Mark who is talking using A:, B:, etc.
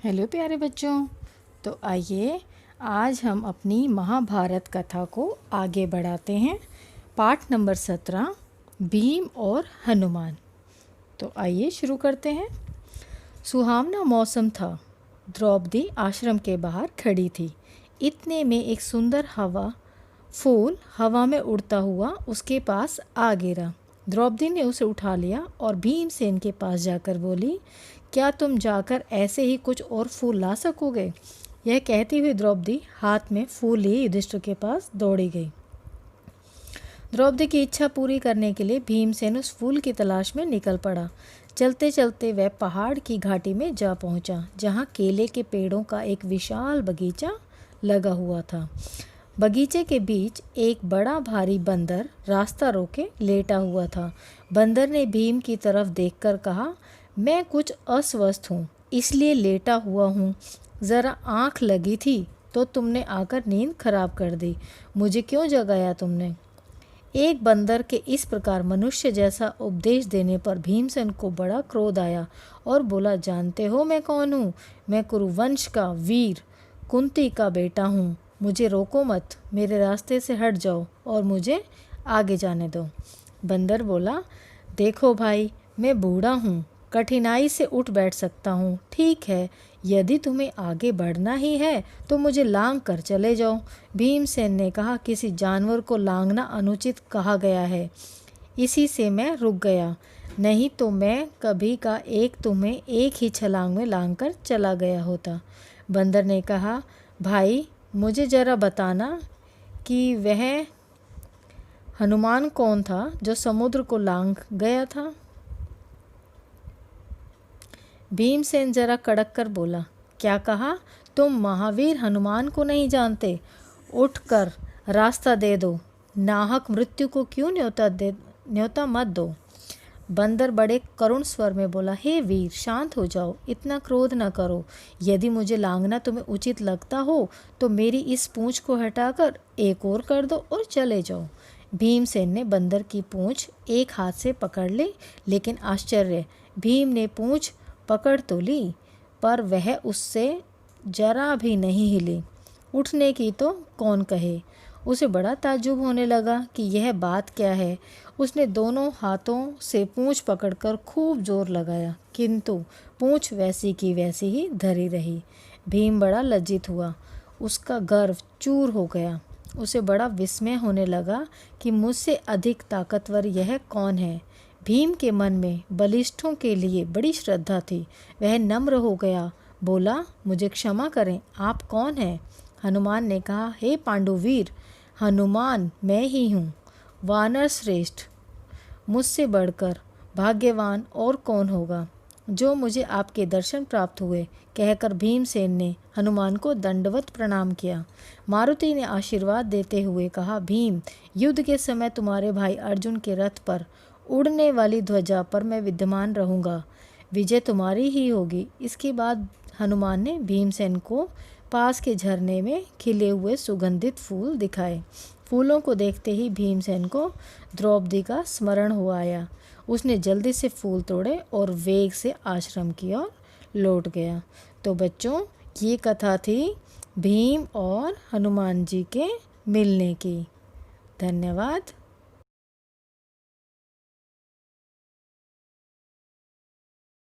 A: Hello प्यारे बच्चों। तो आइए आज हम अपनी महाभारत कथा को आगे बढ़ाते हैं। पाठ नंबर 17, भीम और हनुमान। तो आइए शुरू करते हैं। सुहावना मौसम था। द्रौपदी आश्रम के बाहर खड़ी थी। इतने में एक सुंदर फूल हवा में उड़ता हुआ उसके पास आ गिरा। द्रौपदी ने उसे उठा लिया और भीमसेन के पास जाकर बोली, क्या तुम जाकर ऐसे ही कुछ और फूल ला सकोगे? यह कहती हुई द्रौपदी हाथ में फूल लिए युधिष्ठिर के पास दौड़ी गई। द्रौपदी की इच्छा पूरी करने के लिए भीमसेन उस फूल की तलाश में निकल पड़ा। चलते चलते वह पहाड़ की घाटी में जा पहुंचा, जहां केले के पेड़ों का एक विशाल बगीचा लगा हुआ था। बगीचे के बीच एक बड़ा भारी बंदर रास्ता रोके लेटा हुआ था। बंदर ने भीम की तरफ देखकर कहा, मैं कुछ अस्वस्थ हूँ, इसलिए लेटा हुआ हूँ। ज़रा आँख लगी थी तो तुमने आकर नींद खराब कर दी। मुझे क्यों जगाया तुमने? एक बंदर के इस प्रकार मनुष्य जैसा उपदेश देने पर भीमसेन को बड़ा क्रोध आया और बोला, जानते हो मैं कौन हूँ? मैं कुरुवंश का वीर कुंती का बेटा हूँ। मुझे रोको मत, मेरे रास्ते से हट जाओ और मुझे आगे जाने दो। बंदर बोला, देखो भाई, मैं बूढ़ा हूँ, कठिनाई से उठ बैठ सकता हूँ। ठीक है, यदि तुम्हें आगे बढ़ना ही है तो मुझे लांग कर चले जाओ। भीमसेन ने कहा, किसी जानवर को लांगना अनुचित कहा गया है, इसी से मैं रुक गया, नहीं तो मैं कभी का तुम्हें एक ही छलांग में लांग कर चला गया होता। बंदर ने कहा, भाई मुझे जरा बताना कि वह हनुमान कौन था जो समुद्र को लांग गया था? भीमसेन जरा कड़क कर बोला, क्या कहा? तुम महावीर हनुमान को नहीं जानते? उठकर रास्ता दे दो, नाहक मृत्यु को क्यों न्योता मत दो। बंदर बड़े करुण स्वर में बोला, हे वीर, शांत हो जाओ, इतना क्रोध न करो। यदि मुझे लांघना तुम्हें उचित लगता हो तो मेरी इस पूंछ को हटाकर एक और कर दो और चले जाओ। भीमसेन ने बंदर की पूंछ एक हाथ से पकड़ ली, लेकिन आश्चर्य, भीम ने पूंछ पकड़ तो ली पर वह उससे जरा भी नहीं हिली। उठने की तो कौन कहे। उसे बड़ा ताज्जुब होने लगा कि यह बात क्या है। उसने दोनों हाथों से पूंछ पकड़कर खूब जोर लगाया, किंतु पूंछ वैसी की वैसी ही धरी रही। भीम बड़ा लज्जित हुआ, उसका गर्व चूर हो गया। उसे बड़ा विस्मय होने लगा कि मुझसे अधिक ताकतवर यह कौन है। भीम के मन में बलिष्ठों के लिए बड़ी श्रद्धा थी। वह नम्र हो गया, बोला, मुझे क्षमा करें, आप कौन हैं? हनुमान ने कहा, हे पांडुवीर, हनुमान मैं ही हूँ, वानर श्रेष्ठ। मुझसे बढ़कर भाग्यवान और कौन होगा जो मुझे आपके दर्शन प्राप्त हुए। कहकर भीमसेन ने हनुमान को दंडवत प्रणाम किया। मारुति ने आशीर्वाद देते हुए कहा, भीम, युद्ध के समय तुम्हारे भाई अर्जुन के रथ पर उड़ने वाली ध्वजा पर मैं विद्यमान रहूँगा, विजय तुम्हारी ही होगी। इसके बाद हनुमान ने भीमसेन को पास के झरने में खिले हुए सुगंधित फूल दिखाए। फूलों को देखते ही भीमसेन को द्रौपदी का स्मरण हो आया। उसने जल्दी से फूल तोड़े और वेग से आश्रम की ओर लौट गया। तो बच्चों, ये कथा थी भीम और हनुमान जी के मिलने की। धन्यवाद।